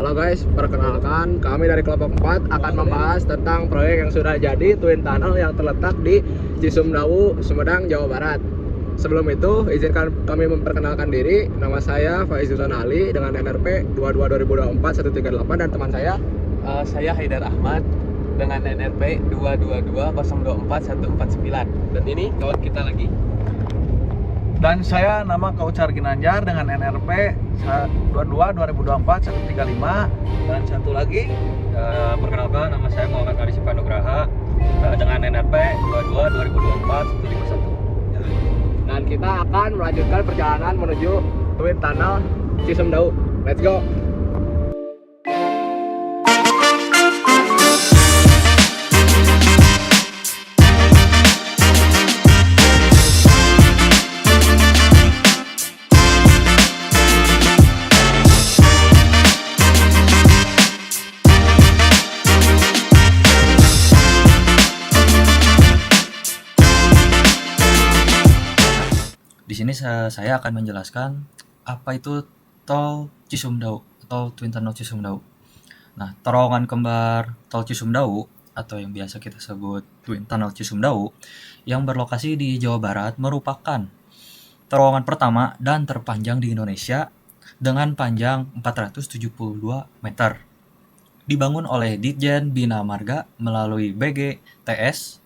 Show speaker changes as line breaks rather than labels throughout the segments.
Halo guys, perkenalkan kami dari kelompok 4 akan membahas tentang proyek yang sudah jadi Twin Tunnel yang terletak di Cisumdawu, Sumedang, Jawa Barat. Sebelum itu, izinkan kami memperkenalkan diri. Nama saya Faizulun Ali dengan NRP 22-2024-138 dan teman
Saya Haidar Ahmad dengan NRP 222-024-149. Dan ini kawan kita lagi.
Dan saya nama Kaucar Ginanjar dengan NRP 22-2024-135.
Dan satu lagi, perkenalkan nama saya Muhammad Arif Panugraha dengan NRP 22-2024-151.
dan kita akan melanjutkan perjalanan menuju Twin Tunnel Cisumdawu. Let's go!
Di sini saya akan menjelaskan apa itu Tol Cisumdawu atau Twin Tunnel Cisumdawu. Nah, terowongan kembar Tol Cisumdawu atau yang biasa kita sebut Twin Tunnel Cisumdawu yang berlokasi di Jawa Barat merupakan terowongan pertama dan terpanjang di Indonesia dengan panjang 472 meter. Dibangun oleh Ditjen Bina Marga melalui BGTS,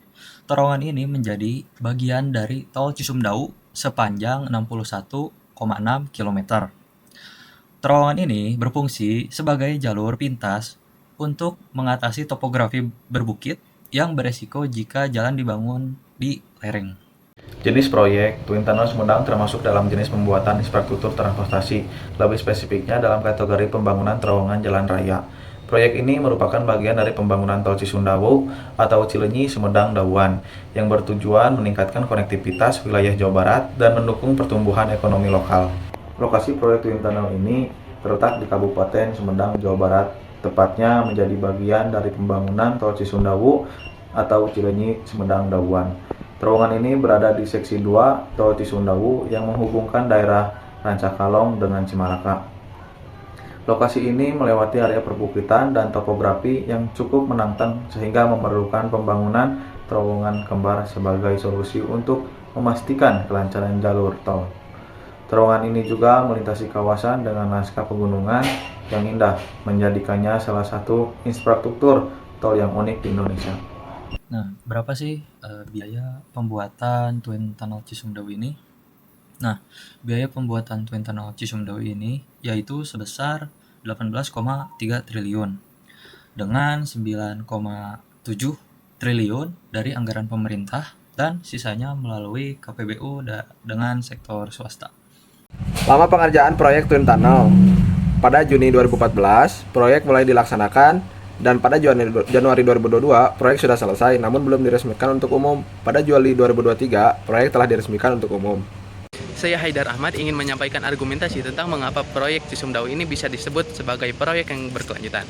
terowongan ini menjadi bagian dari Tol Cisumdawu sepanjang 61,6 km. Terowongan ini berfungsi sebagai jalur pintas untuk mengatasi topografi berbukit yang beresiko jika jalan dibangun di lereng.
Jenis proyek Twin Tunnel Sumedang termasuk dalam jenis pembuatan infrastruktur transportasi, lebih spesifiknya dalam kategori pembangunan terowongan jalan raya. Proyek ini merupakan bagian dari pembangunan Tol Cisumdawu atau Cileunyi Sumedang Dawuan yang bertujuan meningkatkan konektivitas wilayah Jawa Barat dan mendukung pertumbuhan ekonomi lokal. Lokasi proyek Twin Tunnel ini terletak di Kabupaten Sumedang, Jawa Barat, tepatnya menjadi bagian dari pembangunan Tol Cisumdawu atau Cileunyi Sumedang Dawuan. Terowongan ini berada di seksi 2 Tol Cisumdawu yang menghubungkan daerah Rancakalong dengan Cimalaka. Lokasi ini melewati area perbukitan dan topografi yang cukup menantang sehingga memerlukan pembangunan terowongan kembar sebagai solusi untuk memastikan kelancaran jalur tol. Terowongan ini juga melintasi kawasan dengan lanskap pegunungan yang indah, menjadikannya salah satu infrastruktur tol yang unik di Indonesia.
Nah, berapa sih biaya pembuatan Twin Tunnel Cisumdawu ini? Nah, biaya pembuatan Twin Tunnel Cisumdawu ini yaitu sebesar 18,3 triliun dengan 9,7 triliun dari anggaran pemerintah dan sisanya melalui KPBU dengan sektor swasta.
Lama pengerjaan proyek Twin Tunnel. Pada Juni 2014, proyek mulai dilaksanakan dan pada Januari 2022, proyek sudah selesai namun belum diresmikan untuk umum. Pada Juli 2023, proyek telah diresmikan untuk umum.
Saya Haidar Ahmad ingin menyampaikan argumentasi tentang mengapa proyek Cisumdawu ini bisa disebut sebagai proyek yang berkelanjutan.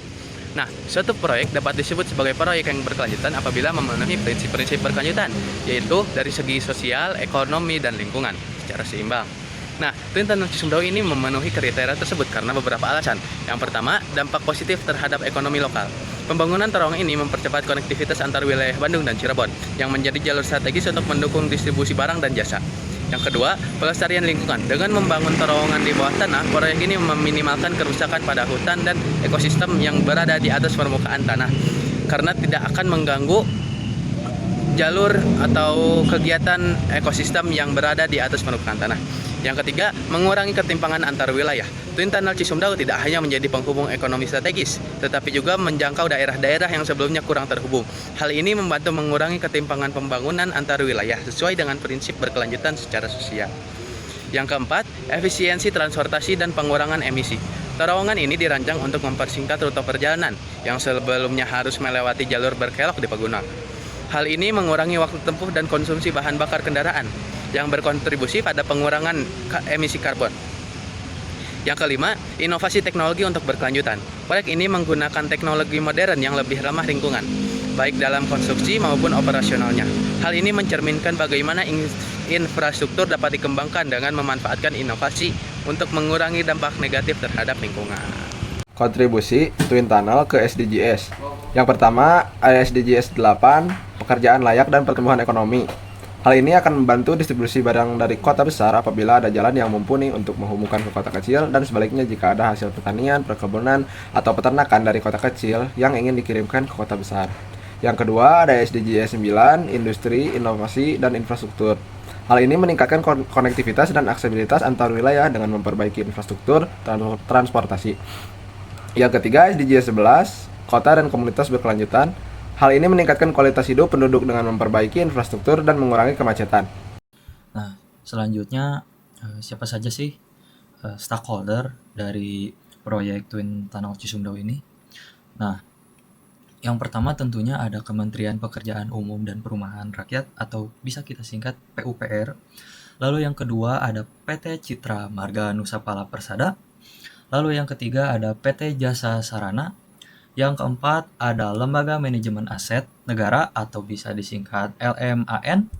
Nah, suatu proyek dapat disebut sebagai proyek yang berkelanjutan apabila memenuhi prinsip-prinsip berkelanjutan, yaitu dari segi sosial, ekonomi, dan lingkungan secara seimbang. Nah, Twin Tunnel Cisumdawu ini memenuhi kriteria tersebut karena beberapa alasan. Yang pertama, dampak positif terhadap ekonomi lokal. Pembangunan terowongan ini mempercepat konektivitas antar wilayah Bandung dan Cirebon, yang menjadi jalur strategis untuk mendukung distribusi barang dan jasa. Yang kedua, pelestarian lingkungan. Dengan membangun terowongan di bawah tanah, proyek ini meminimalkan kerusakan pada hutan dan ekosistem yang berada di atas permukaan tanah, karena tidak akan mengganggu jalur atau kegiatan ekosistem yang berada di atas permukaan tanah. Yang ketiga, mengurangi ketimpangan antar wilayah. Twin Tunnel Cisumdawu tidak hanya menjadi penghubung ekonomi strategis, tetapi juga menjangkau daerah-daerah yang sebelumnya kurang terhubung. Hal ini membantu mengurangi ketimpangan pembangunan antar wilayah sesuai dengan prinsip berkelanjutan secara sosial. Yang keempat, efisiensi transportasi dan pengurangan emisi. Terowongan ini dirancang untuk mempersingkat rute perjalanan yang sebelumnya harus melewati jalur berkelok di pegunungan. Hal ini mengurangi waktu tempuh dan konsumsi bahan bakar kendaraan yang berkontribusi pada pengurangan emisi karbon. Yang kelima, inovasi teknologi untuk berkelanjutan. Proyek ini menggunakan teknologi modern yang lebih ramah lingkungan, baik dalam konstruksi maupun operasionalnya. Hal ini mencerminkan bagaimana infrastruktur dapat dikembangkan dengan memanfaatkan inovasi untuk mengurangi dampak negatif terhadap lingkungan.
kontribusi Twin Tunnel ke SDGs. Yang pertama, ada SDGs 8, pekerjaan layak dan pertumbuhan ekonomi. Hal ini akan membantu distribusi barang dari kota besar apabila ada jalan yang mumpuni untuk menghubungkan ke kota kecil, dan sebaliknya jika ada hasil pertanian, perkebunan, atau peternakan dari kota kecil yang ingin dikirimkan ke kota besar. Yang kedua, ada SDGs 9, industri, inovasi, dan infrastruktur. Hal ini meningkatkan konektivitas dan aksesibilitas antar wilayah dengan memperbaiki infrastruktur transportasi. Yang ketiga, SDGs 11, kota dan komunitas berkelanjutan. Hal ini meningkatkan kualitas hidup penduduk dengan memperbaiki infrastruktur dan mengurangi kemacetan.
Nah, selanjutnya siapa saja sih stakeholder dari proyek Twin Tunnel Cisumdawu ini? Nah, yang pertama tentunya ada Kementerian Pekerjaan Umum dan Perumahan Rakyat atau bisa kita singkat PUPR. Lalu yang kedua ada PT Citra Marga Nusapala Persada. Lalu yang ketiga ada PT Jasa Sarana. Yang keempat ada Lembaga Manajemen Aset Negara atau bisa disingkat LMAN.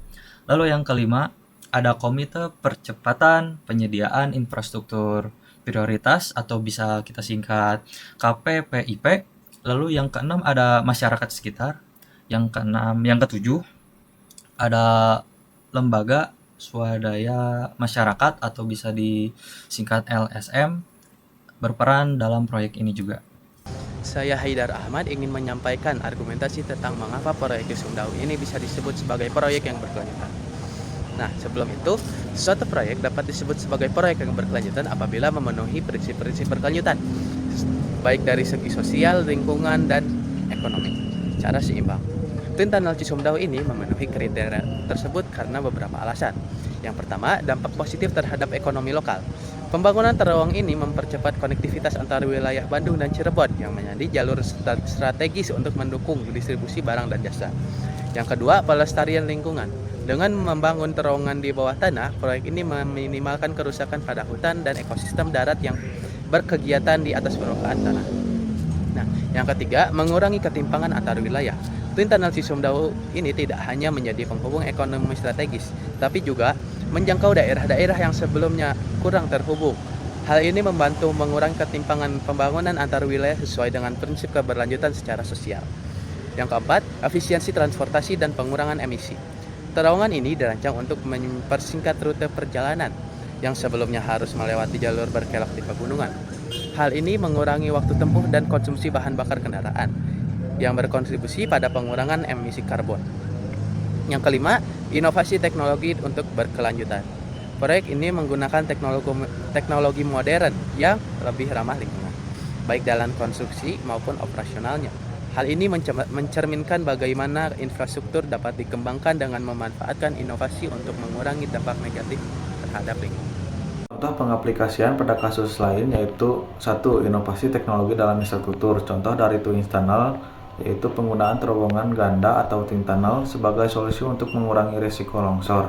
Lalu yang kelima ada Komite Percepatan Penyediaan Infrastruktur Prioritas atau bisa kita singkat KPPIP. Lalu yang keenam ada masyarakat sekitar. Yang ketujuh ada Lembaga Swadaya Masyarakat atau bisa disingkat LSM berperan dalam proyek ini juga.
Saya Haidar Ahmad ingin menyampaikan argumentasi tentang mengapa proyek Cisumdawu ini bisa disebut sebagai proyek yang berkelanjutan. Nah, sebelum itu, suatu proyek dapat disebut sebagai proyek yang berkelanjutan apabila memenuhi prinsip-prinsip berkelanjutan, baik dari segi sosial, lingkungan, dan ekonomi, secara seimbang. Twin Tunnel Cisumdawu ini memenuhi kriteria tersebut karena beberapa alasan. Yang pertama, dampak positif terhadap ekonomi lokal. Pembangunan terowongan ini mempercepat konektivitas antara wilayah Bandung dan Cirebon yang menjadi jalur strategis untuk mendukung distribusi barang dan jasa. Yang kedua, pelestarian lingkungan. Dengan membangun terowongan di bawah tanah, proyek ini meminimalkan kerusakan pada hutan dan ekosistem darat yang berkegiatan di atas permukaan tanah. Nah, yang ketiga, mengurangi ketimpangan antar wilayah. Twin Tunnel Cisumdawu ini tidak hanya menjadi penghubung ekonomi strategis, tapi juga menjangkau daerah-daerah yang sebelumnya kurang terhubung. Hal ini membantu mengurangi ketimpangan pembangunan antar wilayah sesuai dengan prinsip keberlanjutan secara sosial. Yang keempat, efisiensi transportasi dan pengurangan emisi. Terowongan ini dirancang untuk mempersingkat rute perjalanan yang sebelumnya harus melewati jalur berkelok di pegunungan. Hal ini mengurangi waktu tempuh dan konsumsi bahan bakar kendaraan yang berkontribusi pada pengurangan emisi karbon. Yang kelima, inovasi teknologi untuk berkelanjutan. Proyek ini menggunakan teknologi modern yang lebih ramah lingkungan, baik dalam konstruksi maupun operasionalnya. Hal ini mencerminkan bagaimana infrastruktur dapat dikembangkan dengan memanfaatkan inovasi untuk mengurangi dampak negatif terhadap lingkungan.
Contoh pengaplikasian pada kasus lain yaitu 1. Inovasi teknologi dalam infrastruktur. Contoh dari Twin Tunnel yaitu penggunaan terowongan ganda atau Twin Tunnel sebagai solusi untuk mengurangi risiko longsor.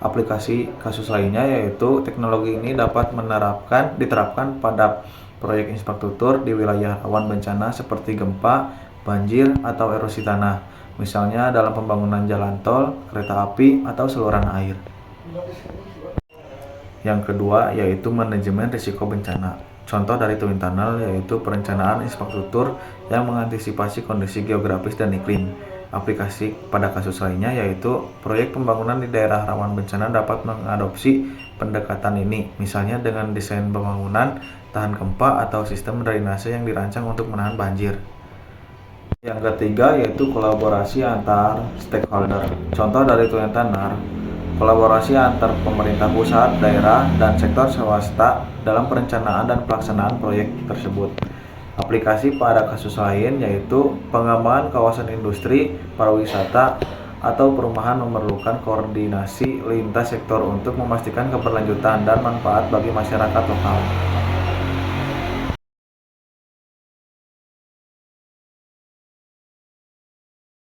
Aplikasi kasus lainnya yaitu teknologi ini dapat diterapkan pada proyek infrastruktur di wilayah rawan bencana seperti gempa, banjir, atau erosi tanah, misalnya dalam pembangunan jalan tol, kereta api, atau saluran air. Yang kedua yaitu manajemen risiko bencana. Contoh dari Twin Tunnel yaitu perencanaan infrastruktur yang mengantisipasi kondisi geografis dan iklim. Aplikasi pada kasus lainnya yaitu proyek pembangunan di daerah rawan bencana dapat mengadopsi pendekatan ini, misalnya dengan desain pembangunan tahan gempa atau sistem drainase yang dirancang untuk menahan banjir. Yang ketiga yaitu kolaborasi antar stakeholder. Contoh dari Twin Tunnel, kolaborasi antar pemerintah pusat, daerah, dan sektor swasta dalam perencanaan dan pelaksanaan proyek tersebut. Aplikasi pada kasus lain yaitu pengembangan kawasan industri, pariwisata, atau perumahan memerlukan koordinasi lintas sektor untuk memastikan keberlanjutan dan manfaat bagi masyarakat lokal.